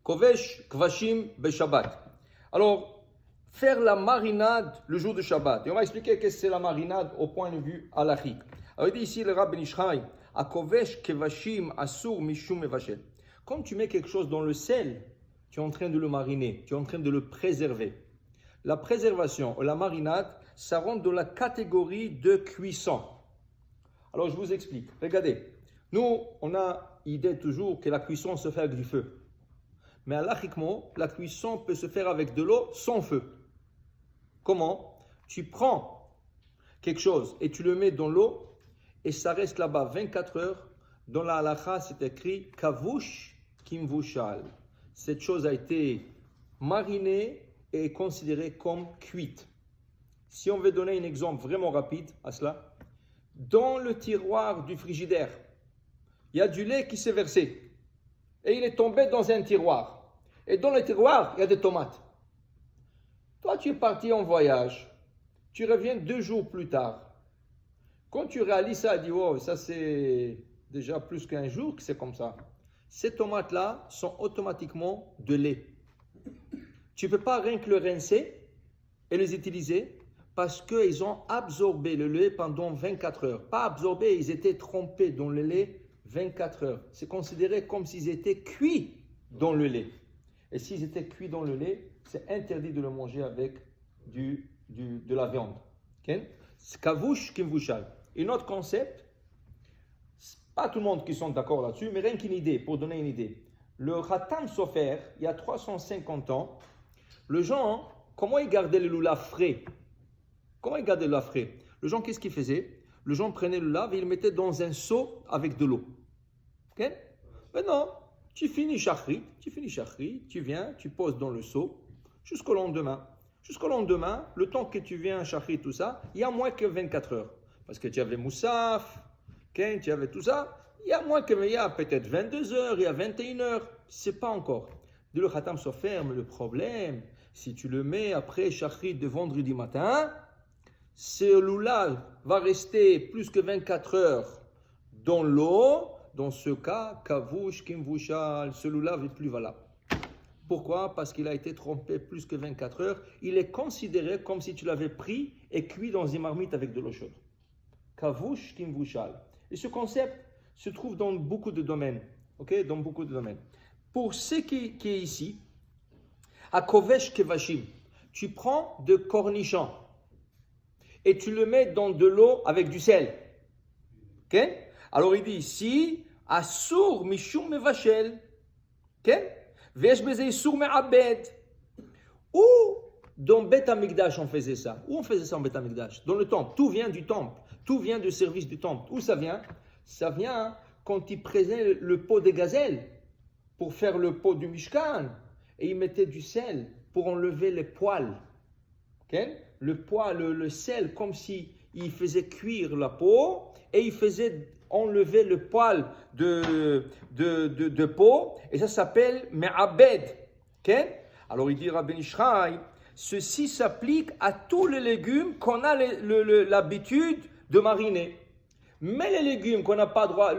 Kovesh Kvashim Beshabbat. Alors, faire la marinade le jour de Shabbat. Et on va expliquer qu'est-ce que c'est la marinade au point de vue halachique. Alors, il dit ici le Rabbi Ben Ish Chai, à Kovesh Kvashim Asur Mishum Mevashel. Quand tu mets quelque chose dans le sel, tu es en train de le mariner, tu es en train de le préserver. La préservation, la marinade, ça rentre dans la catégorie de cuisson. Alors, je vous explique. Regardez, nous, on a idée toujours que la cuisson se fait avec du feu. Mais halachiquement, la cuisson peut se faire avec de l'eau sans feu. Comment? Tu prends quelque chose et tu le mets dans l'eau et ça reste là-bas 24 heures. Dans la halakha, c'est écrit kavush kimvushal. Cette chose a été marinée et est considérée comme cuite. Si on veut donner un exemple vraiment rapide à cela, dans le tiroir du frigidaire, il y a du lait qui s'est versé et il est tombé dans un tiroir. Et dans le tiroir, il y a des tomates. Toi, tu es parti en voyage. Tu reviens 2 jours plus tard. Quand tu réalises ça, tu dis, oh, ça c'est déjà plus qu'1 jour que c'est comme ça. Ces tomates-là sont automatiquement de lait. Tu ne peux pas rien que le rincer et les utiliser parce qu'ils ont absorbé le lait pendant 24 heures. Pas absorbé, ils étaient trempés dans le lait 24 heures. C'est considéré comme s'ils étaient cuits dans le lait. Et s'ils étaient cuits dans le lait, c'est interdit de le manger avec de la viande. Okay? Kavush kimvushal. Un autre concept, pas tout le monde qui sont d'accord là-dessus, mais rien qu'une idée, pour donner une idée. Le Khatam Sofer, il y a 350 ans, le gens, comment ils gardaient le lulav frais? Comment ils gardaient le lulav frais? Le gens, qu'est-ce qu'ils faisaient? Le gens prenait le lulav et ils le mettaient dans un seau avec de l'eau. Okay? Maintenant, tu finis shachrit, tu viens, tu poses dans le seau jusqu'au lendemain. Jusqu'au lendemain, le temps que tu viens shachrit, tout ça, il y a moins que 24 heures. Parce que tu avais moussaf, okay, tu avais tout ça, il y a moins que, il y a peut-être 22 heures, il y a 21 heures, c'est pas encore. De le khatam se ferme, le problème, si tu le mets après shachrit de vendredi matin, ce lulav va rester plus que 24 heures dans l'eau. Dans ce cas, kavush kimvushal, ce lulav n'est plus valable. Pourquoi? Parce qu'il a été trempé plus que 24 heures. Il est considéré comme si tu l'avais pris et cuit dans une marmite avec de l'eau chaude. Kavush kimvushal. Et ce concept se trouve dans beaucoup de domaines. Okay? Dans beaucoup de domaines. Pour ce qui est ici, à kovesh kevashim, tu prends de cornichons et tu le mets dans de l'eau avec du sel. Okay? Alors il dit ici, Asur mishum mevashel. Okay? Vesh beze isur me'abed. Où dans Bet Amikdash on faisait ça? Où on faisait ça en Bet Amikdash? Dans le temple. Tout vient du temple. Tout vient du service du temple. Où ça vient? Ça vient quand ils prenaient le pot de gazelle pour faire le pot du Mishkan. Et ils mettaient du sel pour enlever les poils. Okay? Le poil, le sel, comme si il faisait cuire la peau et il faisait enlever le poil de peau, et ça s'appelle me'abed. Okay? Alors il dit Rabbi Ben Ish Chai, ceci s'applique à tous les légumes qu'on a l'habitude de mariner. Mais les légumes qu'on n'a pas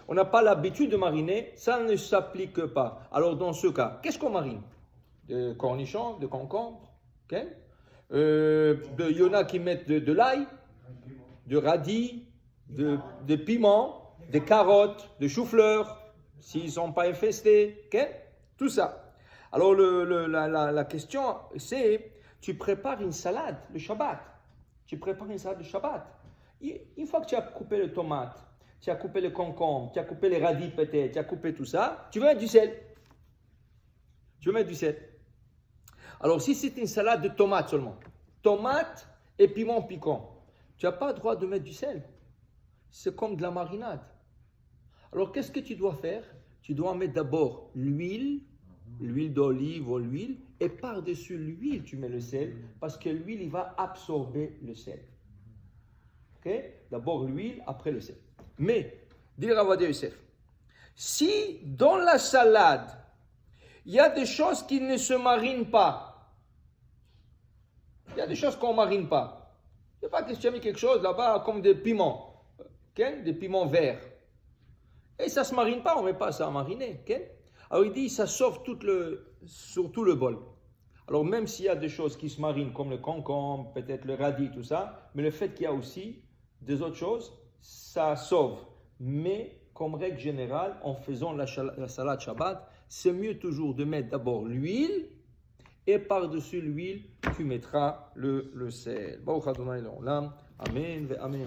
on n'a pas l'habitude de mariner, ça ne s'applique pas. Alors dans ce cas, qu'est-ce qu'on marine? De cornichons, de concombres, okay? Il y en a qui mettent de l'ail, de radis, de piments, de carottes, de choux-fleurs, s'ils ne sont pas infestés, okay? Tout ça. Alors la question c'est, tu prépares une salade le Shabbat. Tu prépares une salade le Shabbat. Une fois que tu as coupé les tomates, tu as coupé les concombres, tu as coupé les radis peut-être, tu as coupé tout ça, tu veux mettre du sel. Tu veux mettre du sel. Alors si c'est une salade de tomates seulement, tomates et piment piquant, tu n'as pas le droit de mettre du sel. C'est comme de la marinade. Alors qu'est-ce que tu dois faire? Tu dois mettre d'abord l'huile d'olive ou l'huile, et par-dessus l'huile tu mets le sel, parce que l'huile il va absorber le sel. Okay? D'abord l'huile, après le sel. Mais, dit le Rav Ovadia Yosef, si dans la salade, il y a des choses qui ne se marinent pas, il y a des choses qu'on ne marine pas. Il n'y a pas que tu as mis quelque chose là-bas comme des piments, okay? Des piments verts. Et ça ne se marine pas, on ne met pas ça à mariner. Okay? Alors il dit, ça sauve sur tout le bol. Alors même s'il y a des choses qui se marinent, comme le concombre, peut-être le radis, tout ça, mais le fait qu'il y a aussi des autres choses, ça sauve. Mais comme règle générale, en faisant la salade Shabbat, c'est mieux toujours de mettre d'abord l'huile, et par-dessus l'huile, tu mettras le sel. Baruch Adonai l'olam. Amen. Amen.